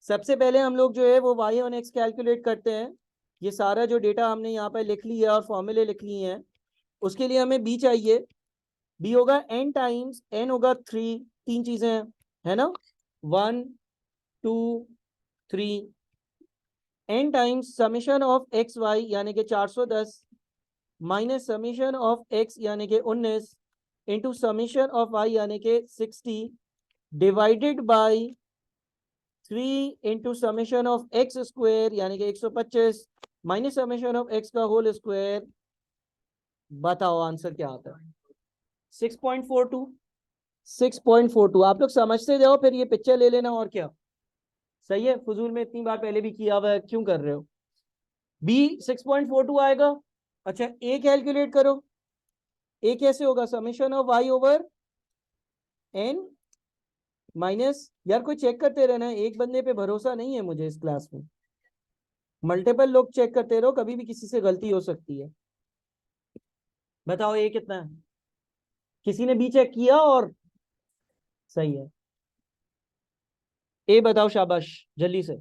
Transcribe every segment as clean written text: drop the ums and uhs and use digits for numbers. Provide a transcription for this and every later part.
सबसे पहले हम लोग जो है वो वाई ऑन एक्स कैलकुलेट करते हैं। ये सारा जो डेटा हमने यहाँ पर लिख लिया और फॉर्मूले लिख लिए हैं, उसके लिए हमें बी चाहिए। बी होगा n टाइम्स, n होगा 3, तीन चीजें हैं, है ना, 1 2 3, n times summation of x y यानी कि 410 माइनस समीशन ऑफ एक्स यानी कि 19 इंटू समीशन ऑफ वाई यानी कि 60 divided by 3 into summation of x square यानी कि 125 माइनस समीशन ऑफ एक्स का होल स्क्वायर। बताओ आंसर क्या आता है? 6.42। 6.42 आप लोग समझते जाओ, फिर ये पिक्चर ले लेना और क्या। सही है, फजूल में इतनी बार पहले भी किया हुआ है, क्यों कर रहे हो। बी 6.42 आएगा। अच्छा ए कैलकुलेट करो। ए कैसे होगा? Summation of y over n minus, यार कोई चेक करते रहना, एक बंदे पे भरोसा नहीं है मुझे इस क्लास में। मल्टीपल लोग चेक करते रहो, कभी भी किसी से गलती हो सकती है। बताओ ए कितना है? किसी ने बी चेक किया? और सही है। ए बताओ, शाबाश, जल्दी से।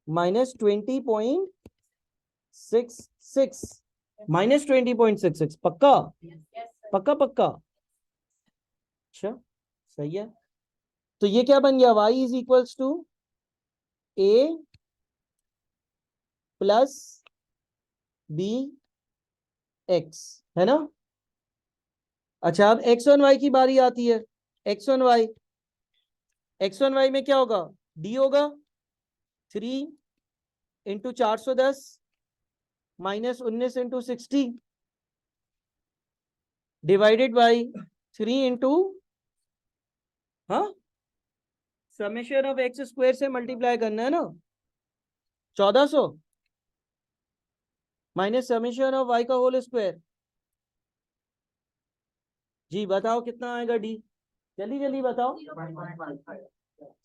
-20.66, -20.66, पक्का? पक्का पक्का। अच्छा सही है। तो ये क्या बन गया? y is equals to a plus B x, है ना। अच्छा अब एक्स वन वाई की बारी आती है। X one y, x one y में क्या होगा? डी होगा 3 into 410 minus 19 into 60 divided by 3 into, हाँ, समेशन ऑफ एक्स स्क्वायर से मल्टीप्लाई करना है ना, 1400 माइनस समेशन ऑफ वाई का होल स्क्वायर। जी बताओ कितना आएगा डी? जल्दी जल्दी बताओ।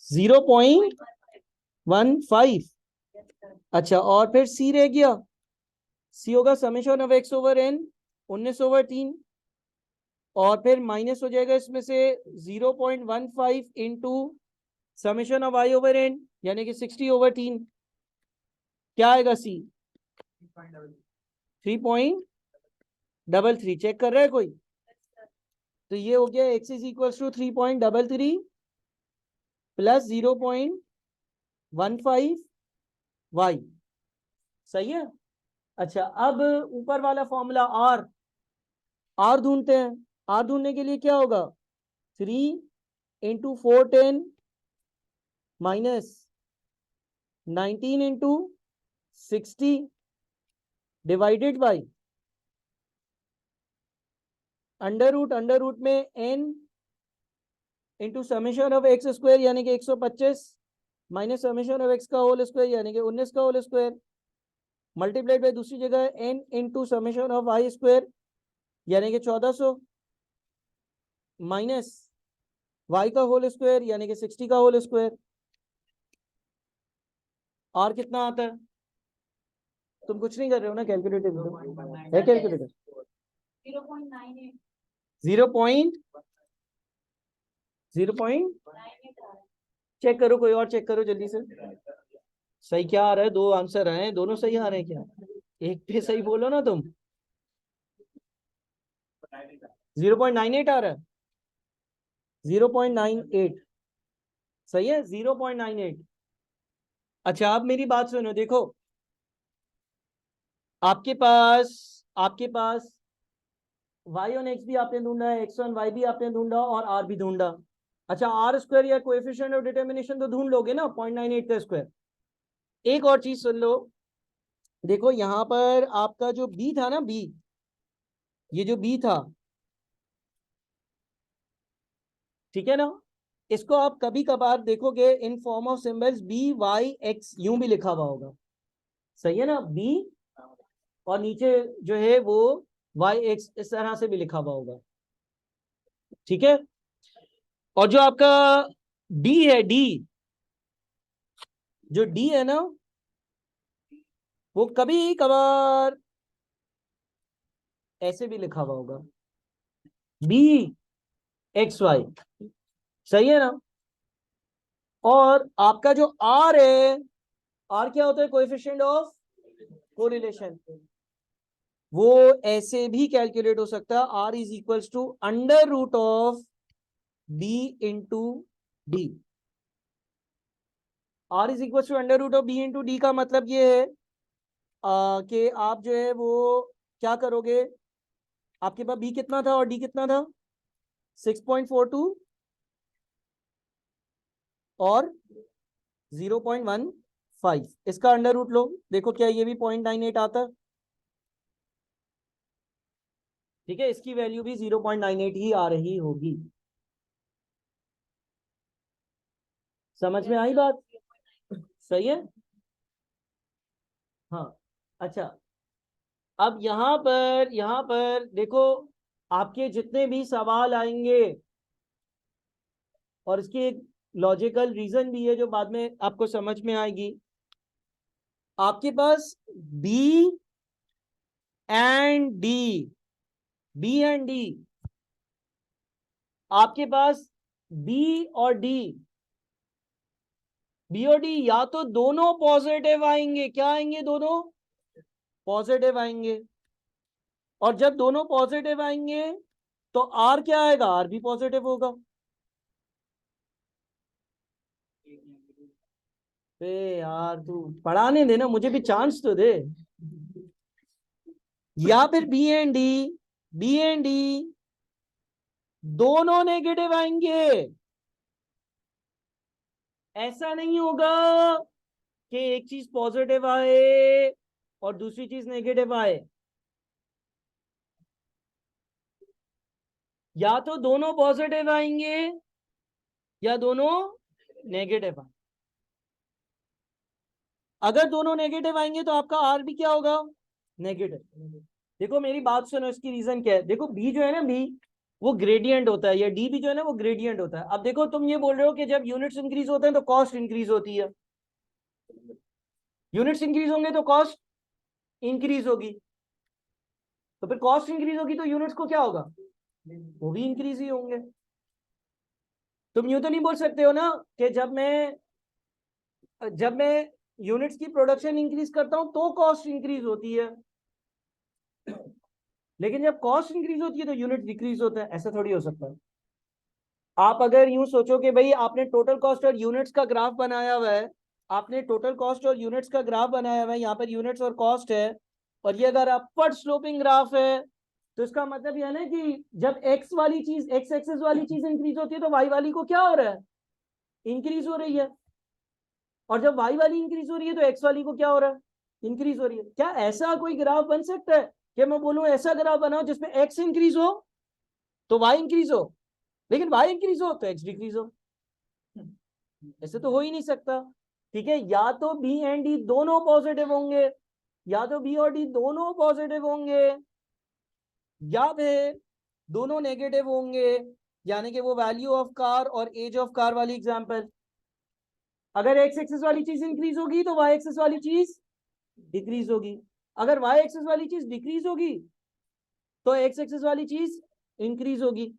0.15। अच्छा और फिर सी रह गया। सी होगा summation of x over n 19/3, और फिर माइनस हो जाएगा इसमें से 0.15 into summation of I over n यानी कि 60/3। क्या आएगा सी? 3.33। चेक कर रहा है कोई? तो ये हो गया x is equal to 3.33 plus 0.15 y। सही है। अच्छा अब ऊपर वाला फॉर्मूला r, r ढूंढते हैं। r ढूंढने के लिए क्या होगा? 3 into 410 minus 19 into 60 divided by under root में n into summation of x square यानी कि 125 माइनस समेशन ऑफ एक्स का होल स्क्वायर यानी कि 19 का होल स्क्वायर मल्टीप्लाइड बाई दूसरी जगह n into summation of Y square यानी कि 1400 माइनस वाई का होल स्क्वायर यानी कि 60 का होल स्क्वायर। आर कितना आता है? तुम कुछ नहीं कर रहे हो ना, कैलकुलेटर है? कैलकुलेटर 0.0 चेक करो, कोई और चेक करो जल्दी से। सही क्या आ रहा है? दो आंसर आए हैं, दोनों सही आ रहे हैं क्या? एक पे सही बोलो ना तुम। 0.98 आ रहा है। 0.98 सही है, 0.98। अच्छा आप मेरी बात सुनो, देखो आपके पास वाई ऑन एक्स भी आपने ढूंढा है, एक्स ऑन वाई भी आपने ढूंढा और आर भी ढूंढा। अच्छा आर स्क्वायर या कोएफिशिएंट ऑफ डिटर्मिनेशन तो ढूंढ लोगे ना, 0.98 का स्क्वायर। एक और चीज सुन लो, देखो यहां पर आपका जो बी था ना, बी, ये जो बी था, ठीक है ना, इसको आप कभी कभार देखोगे in form of symbols B y x यूं भी लिखा हुआ होगा। सही है ना, बी और नीचे जो है वो वाई एक्स इस तरह से भी लिखा हुआ होगा। ठीक है। और जो आपका डी है, डी, जो डी है ना, वो कभी कभार ऐसे भी लिखा हुआ होगा, बी एक्स वाई। सही है ना। और आपका जो आर है, आर क्या होता है? Coefficient of correlation. वो ऐसे भी कैलकुलेट हो सकता है, R is equals to under root of B into D. R is equals to under root of B into D का मतलब ये है कि आप जो है वो क्या करोगे, आपके पास बी कितना था और डी कितना था? 6.42 और 0.15। इसका अंडर रूट लो, देखो क्या ये भी 0.98 आता है? ठीक है, इसकी वैल्यू भी 0.98 ही आ रही होगी। समझ में आई बात? सही है। हाँ, अच्छा। अब यहां पर देखो, आपके जितने भी सवाल आएंगे, और इसकी एक लॉजिकल रीजन भी है जो बाद में आपको समझ में आएगी। आपके पास B and D, B and D, आपके पास बी और डी, बी और डी या तो दोनों पॉजिटिव आएंगे, क्या आएंगे? दोनों पॉजिटिव आएंगे। और जब दोनों पॉजिटिव आएंगे तो आर क्या आएगा? आर भी पॉजिटिव होगा। बे यार, तू पढ़ाने दे ना, मुझे भी चांस तो दे। या फिर बी एंड डी दोनों नेगेटिव आएंगे। ऐसा नहीं होगा कि एक चीज पॉजिटिव आए और दूसरी चीज नेगेटिव आए। या तो दोनों पॉजिटिव आएंगे या दोनों नेगेटिव आएंगे। अगर दोनों नेगेटिव आएंगे तो आपका आर भी क्या होगा? नेगेटिव। देखो मेरी बात सुनो, इसकी रीजन क्या है। देखो बी जो है ना, बी वो ग्रेडियंट होता है, या डी भी जो है ना वो ग्रेडियंट होता है। अब देखो तुम ये बोल रहे हो कि जब यूनिट्स इंक्रीज होते हैं तो कॉस्ट इंक्रीज होती है, यूनिट्स इंक्रीज होंगे तो कॉस्ट इंक्रीज होगी, तो फिर कॉस्ट इंक्रीज होगी तो यूनिट्स को क्या होगा? वो भी इंक्रीज ही होंगे। तुम यूं तो नहीं बोल सकते हो ना कि जब मैं यूनिट्स की प्रोडक्शन इंक्रीज करता हूं तो कॉस्ट इंक्रीज होती है, लेकिन जब कॉस्ट इंक्रीज होती है तो यूनिट डिक्रीज होता है। ऐसा थोड़ी हो सकता है। आप अगर यूं सोचो कि भाई आपने टोटल कॉस्ट और यूनिट्स का ग्राफ बनाया हुआ है, आपने टोटल कॉस्ट और यूनिट्स का ग्राफ बनाया हुआ है, यहाँ पर यूनिट्स और कॉस्ट है, और ये अगर अपवर्ड स्लोपिंग ग्राफ है, तो इसका मतलब यह है ना कि जब एक्स वाली चीज, एक्स एक्सेस वाली चीज इंक्रीज होती है तो वाई वाली को क्या हो रहा है? इंक्रीज हो रही है। और जब वाई वाली इंक्रीज हो रही है तो एक्स वाली को क्या हो रहा है? इंक्रीज हो रही है। क्या ऐसा कोई ग्राफ बन सकता है कि मैं बोलूं ऐसा ग्राफ बनाओ जिसमें एक्स इंक्रीज हो तो वाई इंक्रीज हो, लेकिन वाई इंक्रीज हो तो एक्स डिक्रीज हो? ऐसे तो हो ही नहीं सकता। ठीक है, या तो बी एंड डी दोनों पॉजिटिव होंगे, या तो बी और डी दोनों पॉजिटिव होंगे, या फिर दोनों नेगेटिव होंगे। यानी कि वो वैल्यू ऑफ कार और एज ऑफ कार वाली एग्जांपल, अगर एक्स एक्सेस वाली चीज इंक्रीज होगी तो वाई एक्सेस वाली चीज डिक्रीज होगी, अगर वाई एक्सेस वाली चीज डिक्रीज होगी तो एक्स एक्सेस वाली चीज इंक्रीज होगी।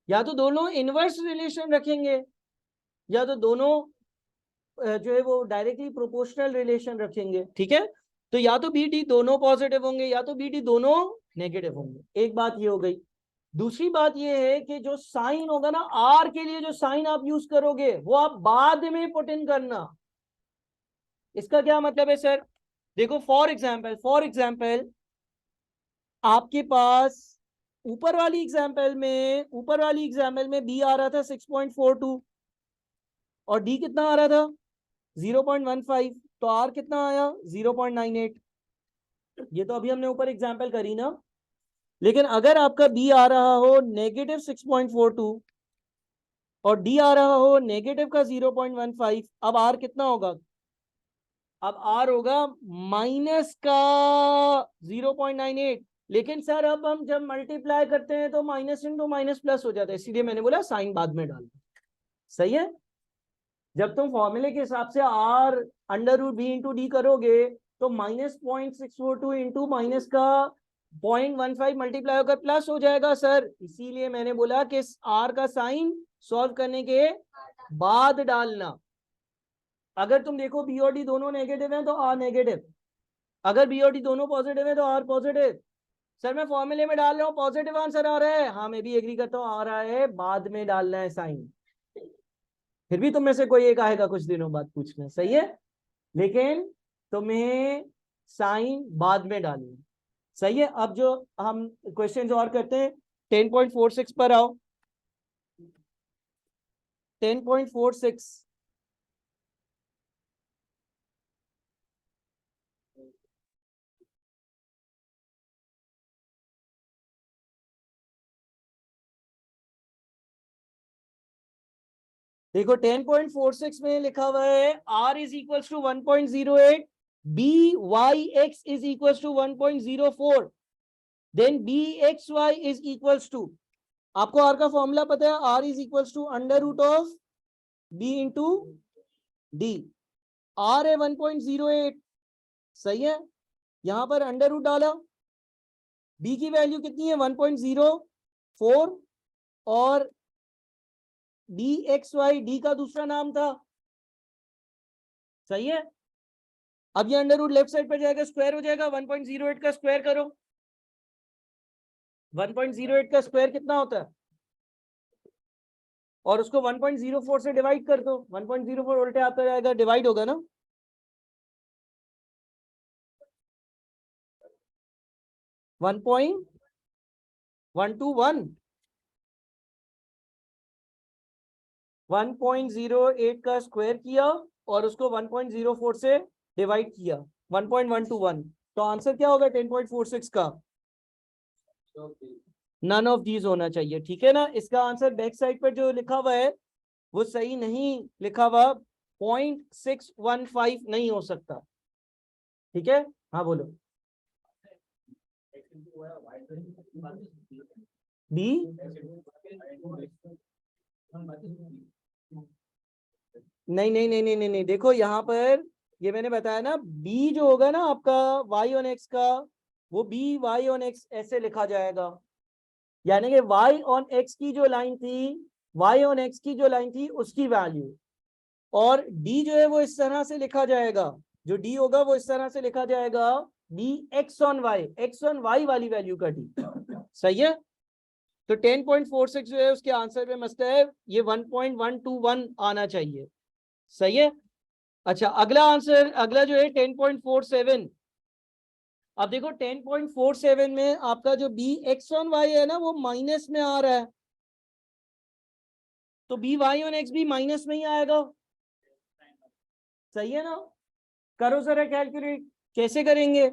या तो दोनों इनवर्स रिलेशन रखेंगे, या तो दोनों जो है वो डायरेक्टली प्रोपोर्शनल रिलेशन रखेंगे। ठीक है, तो या तो बी डी दोनों पॉजिटिव होंगे या तो बी डी दोनों नेगेटिव होंगे। एक बात ये हो गई। दूसरी बात ये है कि जो साइन होगा ना, आर के लिए जो साइन आप यूज करोगे वो आप बाद में पुट इन करना। इसका क्या मतलब है सर? देखो फॉर एग्जाम्पल आपके पास ऊपर वाली एग्जाम्पल में बी आ रहा था 6.42 और डी कितना आ रहा था? 0.15। तो आर कितना आया? 0.98। ये तो अभी हमने ऊपर एग्जाम्पल करी ना। लेकिन अगर आपका बी आ रहा हो -6.42 और डी आ रहा हो नेगेटिव का 0.15, अब आर कितना होगा? अब आर होगा माइनस का 0.98। लेकिन सर अब हम जब मल्टीप्लाई करते हैं तो माइनस इंटू माइनस प्लस हो जाता है, इसीलिए मैंने बोला साइन बाद में डाल। सही है। जब तुम फॉर्मूले के हिसाब से R under root B into D करोगे तो -0.642 इंटू माइनस का 0.15 मल्टीप्लाई होकर प्लस हो जाएगा सर। इसीलिए मैंने बोला कि आर का साइन सॉल्व करने के बाद डालना। अगर तुम देखो बी और डी दोनों नेगेटिव हैं तो आर नेगेटिव, अगर बी और डी दोनों पॉजिटिव है तो आर पॉजिटिव। सर मैं फॉर्मूले में डाल रहा हूँ, पॉजिटिव आंसर आ रहा है, हाँ मैं भी एग्री करता हूँ, आ रहा है, बाद में डालना है साइन। फिर भी तुम में से कोई एक आएगा कुछ दिनों बाद पूछना, सही है, लेकिन तुम्हें साइन बाद में डालनी, सही है। अब जो हम क्वेश्चन और करते हैं, 10.46 पर आओ। 10.46 देखो, 10.46 में लिखा हुआ है r is equal to 1.08, B y x is equal to 1.04, then B x y is equal to, आपको r का फॉर्मूला पता है, r is equal to under root of b into D, r है 1.08, सही है, यहां पर अंडर रूट डाला, b की वैल्यू कितनी है 1.04, और डी एक्स वाई डी का दूसरा नाम था, सही है। अब ये अंडर रूट लेफ्ट साइड पर जाएगा, स्क्वायर हो जाएगा, 1.08 का स्क्वायर करो, 1.08 का स्क्वायर कितना होता है, और उसको 1.04 से डिवाइड कर दो, 1.04 उल्टे आता जाएगा, डिवाइड होगा ना, 1.121, 1.08 का स्क्वायर किया और उसको 1.04 से डिवाइड किया, 1.121, तो आंसर क्या होगा 10.46 का, नन ऑफ दीज होना चाहिए, ठीक है ना। इसका आंसर बैक साइड पर जो लिखा हुआ है वो सही नहीं लिखा हुआ, 0.615 नहीं हो सकता, ठीक है। हाँ बोलो, बी नहीं नहीं नहीं नहीं नहीं नहीं, देखो यहाँ पर ये मैंने बताया ना, बी जो होगा ना आपका वाई ऑन एक्स का, वो बी वाई ऑन एक्स ऐसे लिखा जाएगा, यानी कि वाई ऑन एक्स की जो लाइन थी, वाई ऑन एक्स की जो लाइन थी उसकी वैल्यू, और डी जो है वो इस तरह से लिखा जाएगा, जो डी होगा वो इस तरह से लिखा जाएगा, डी एक्स ऑन वाई वाली वैल्यू का डी, सही है। तो 10.46 जो है उसके आंसर में मस्त है, ये 1.121 आना चाहिए, सही है। अच्छा अगला आंसर, अगला जो है 10.47, अब देखो 10.47 में आपका जो बी एक्स ऑन वाई है ना वो माइनस में आ रहा है, तो बी वाई ऑन एक्स भी माइनस में ही आएगा, सही है ना। करो जरा कैलकुलेट, कैसे करेंगे,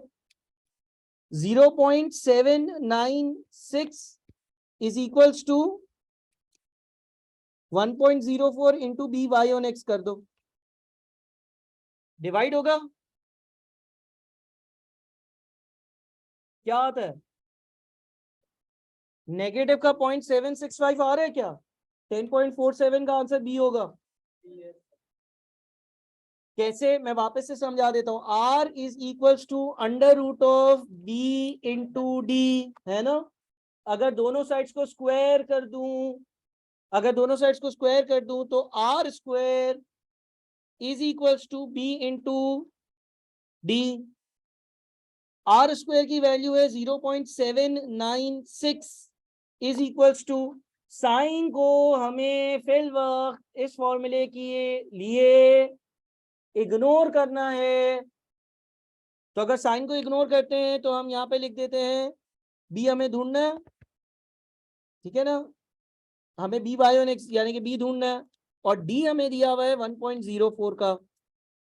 0.796 is equals to 1.04 into B y on x कर दो, डिवाइड होगा, क्या आता है, नेगेटिव का 0.765 आ रहा है क्या, 10.47 का आंसर बी होगा। कैसे, मैं वापस से समझा देता हूं, r is equals to under root of b into D, है ना। अगर दोनों साइड्स को स्क्वायर कर दूं, अगर दोनों साइड्स को स्क्वायर कर दूं तो R square is equals to B into D, R square की वैल्यू है 0.796 इज इक्वल्स टू, साइन को हमें फिल वक्त इस फॉर्मूले के लिए इग्नोर करना है, तो अगर साइन को इग्नोर करते हैं तो हम यहाँ पे लिख देते हैं बी हमें ढूंढना है, ठीक है ना, हमें बी वाई ऑन एक्स यानी कि बी ढूंढना है, और डी हमें दिया हुआ है 1.04 का,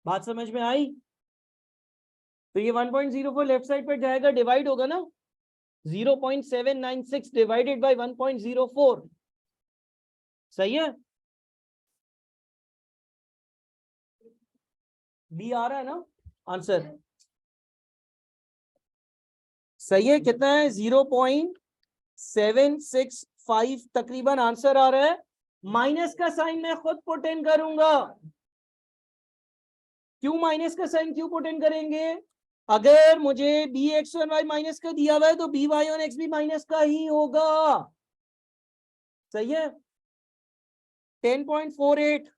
बात समझ में आई। तो ये 1.04 लेफ्ट साइड पर जाएगा, डिवाइड होगा ना, 0.796 डिवाइडेड बाय 1.04, सही है, बी आ रहा है ना आंसर, सही है, कितना है 0.765 तकरीबन आंसर आ रहा है। माइनस का साइन मैं खुद पुट इन करूंगा, क्यों माइनस का साइन क्यों पुट इन करेंगे, अगर मुझे B x on y minus का दिया हुआ है तो बी वाई ऑन एक्स भी माइनस का ही होगा, सही है। 10.48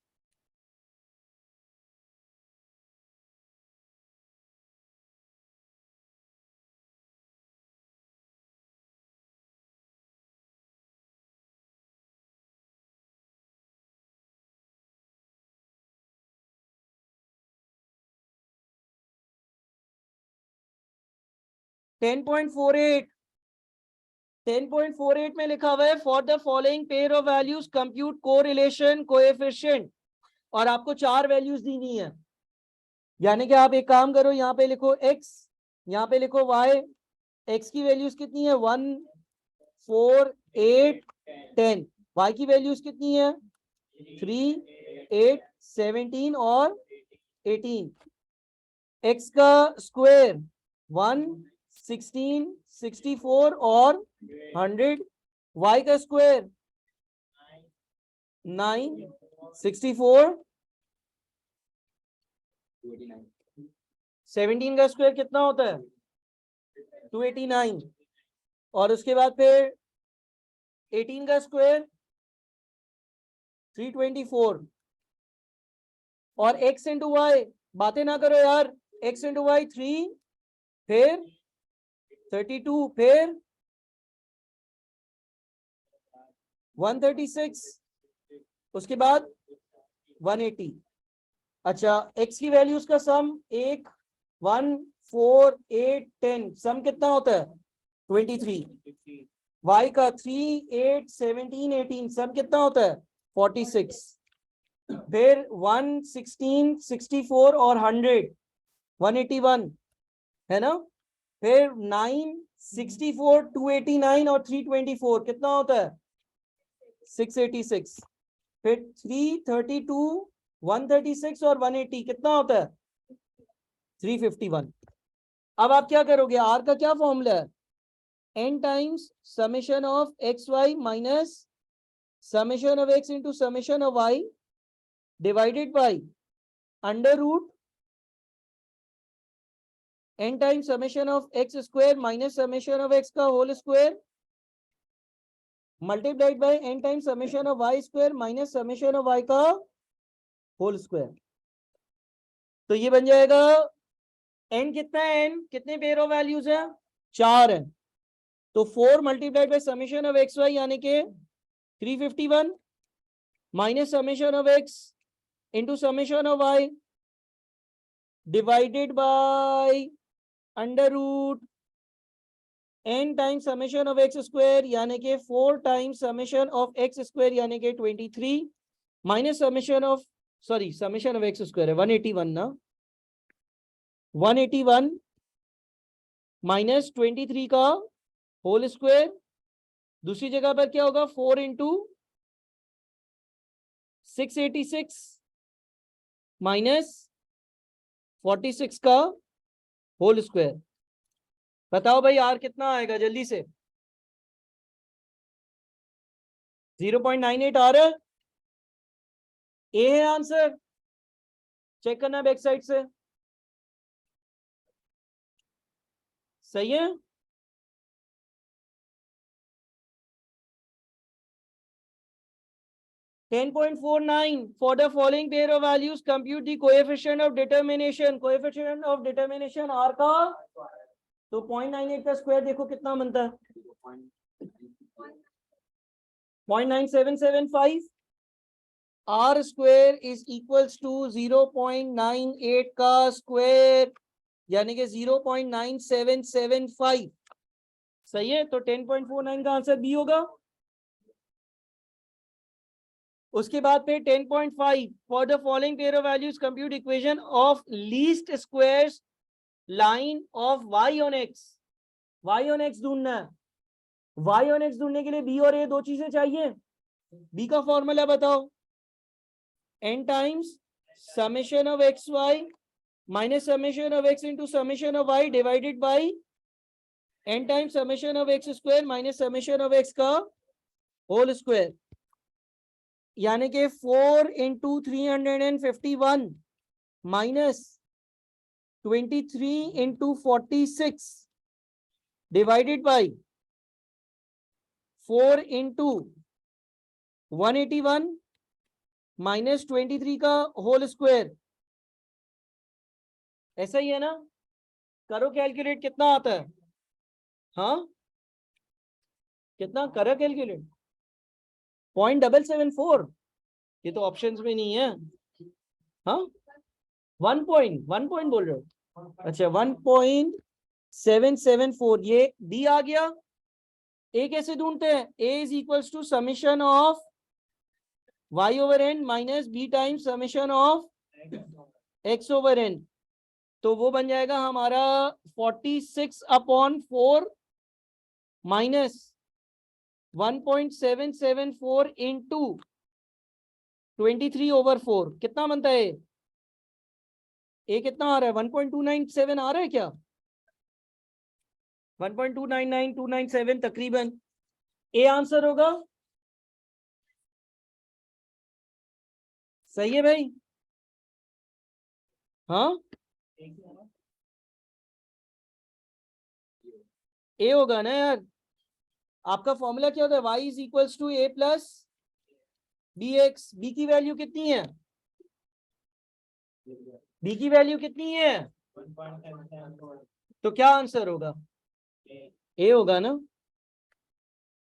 10.48 10.48 में लिखा हुआ है for the following pair of values compute correlation coefficient, और आपको 4 वैल्यूज देनी है। यानी कि आप एक काम करो, यहाँ पे लिखो x, यहाँ पे लिखो y। x की वैल्यूज कितनी है 1 4 8 10, y की वैल्यूज कितनी है 3 8 17 और 18। x का स्क्वायर 1 16 64 और 100, y का स्क्वायर 9 64 17 का स्क्वायर कितना होता है 289, और उसके बाद फिर 18 का स्क्वायर 324, और x इंटू वाई, बातें ना करो यार, x इंटू वाई 3, फिर 32, फिर 136, उसके बाद 180। अच्छा, x की वैल्यूज का सम 1 1 4 8 10, सम कितना होता है 23। y का 3 8 17 18, सम कितना होता है 46। फिर 1 16 64 और 100 181 है ना। फिर 9 64 289 और 324 कितना होता है 686। फिर 332 136 और 180 कितना होता है 351। अब आप क्या करोगे, आर का क्या फॉर्मूला है n times summation of x Y minus summation of x into summation of Y divided by under root n times summation of x square minus summation of x का whole square multiplied by n times summation of Y square minus summation of Y का whole square. तो ये बन जाएगा n कितना है, n कितने pair of values है 4 है, तो 4 multiplied by summation of x y यानी कि 351 minus summation of x into summation of Y divided by under root n times summation of x square यानी कि 4 times summation of x square यानी कि 23 minus summation of summation of x square है 181 ना, 181 minus 23 का whole square, दूसरी जगह पर क्या होगा 4 इंटू 686 माइनस 46 का होल स्क्वायर। बताओ भाई आर कितना आएगा जल्दी से 0.98 आ रहा है, ए है आंसर, चेक करना बैक साइड से, सही है। For the following pair of values compute the coefficient of determination। coefficient of determination r का, तो 0.98 का स्क्वायर देखो कितना बनता है 0.9775, r square is equals to 0.98 का स्क्वायर यानी कि 0.9775, सही है। तो 10.49 का आंसर बी होगा। उसके बाद पे 10.5 for the following pair of values compute equation of least squares line of y on x। y on x ढूंढना है, y ऑन x ढूंढने के लिए b और a दो चीजें चाहिए। b का फॉर्मूला बताओ, n times summation of x Y minus summation of x into summation of y divided by n times summation of x square minus summation of x का होल स्क्वायर यानी कि 4 into 351 minus 23 into 46 divided by 4 into 181 -23 का whole square, ऐसा ही है ना? करो calculate, कितना आता है? हाँ, कितना करो कैलकुलेट? 0.774, ये तो ऑप्शंस में नहीं है। हाँ, 1 बोल रहे हो? अच्छा, 1.774, ये डी आ गया। ए कैसे ढूंढते हैं? A is equals to summation of y over n minus B times summation of x over n, तो वो बन जाएगा हमारा 46/4 माइनस 1.774 इंटू 23/4, कितना बनता है? ए कितना आ रहा है? 1.297 आ रहा है क्या? 1.299297 तकरीबन ए आंसर होगा। सही है भाई? हाँ, ए होगा ना यार। आपका फॉर्मूला क्या होता है? y is equals to A plus B x. B की वैल्यू कितनी है? बी की वैल्यू कितनी है? तो क्या आंसर होगा? ए होगा ना।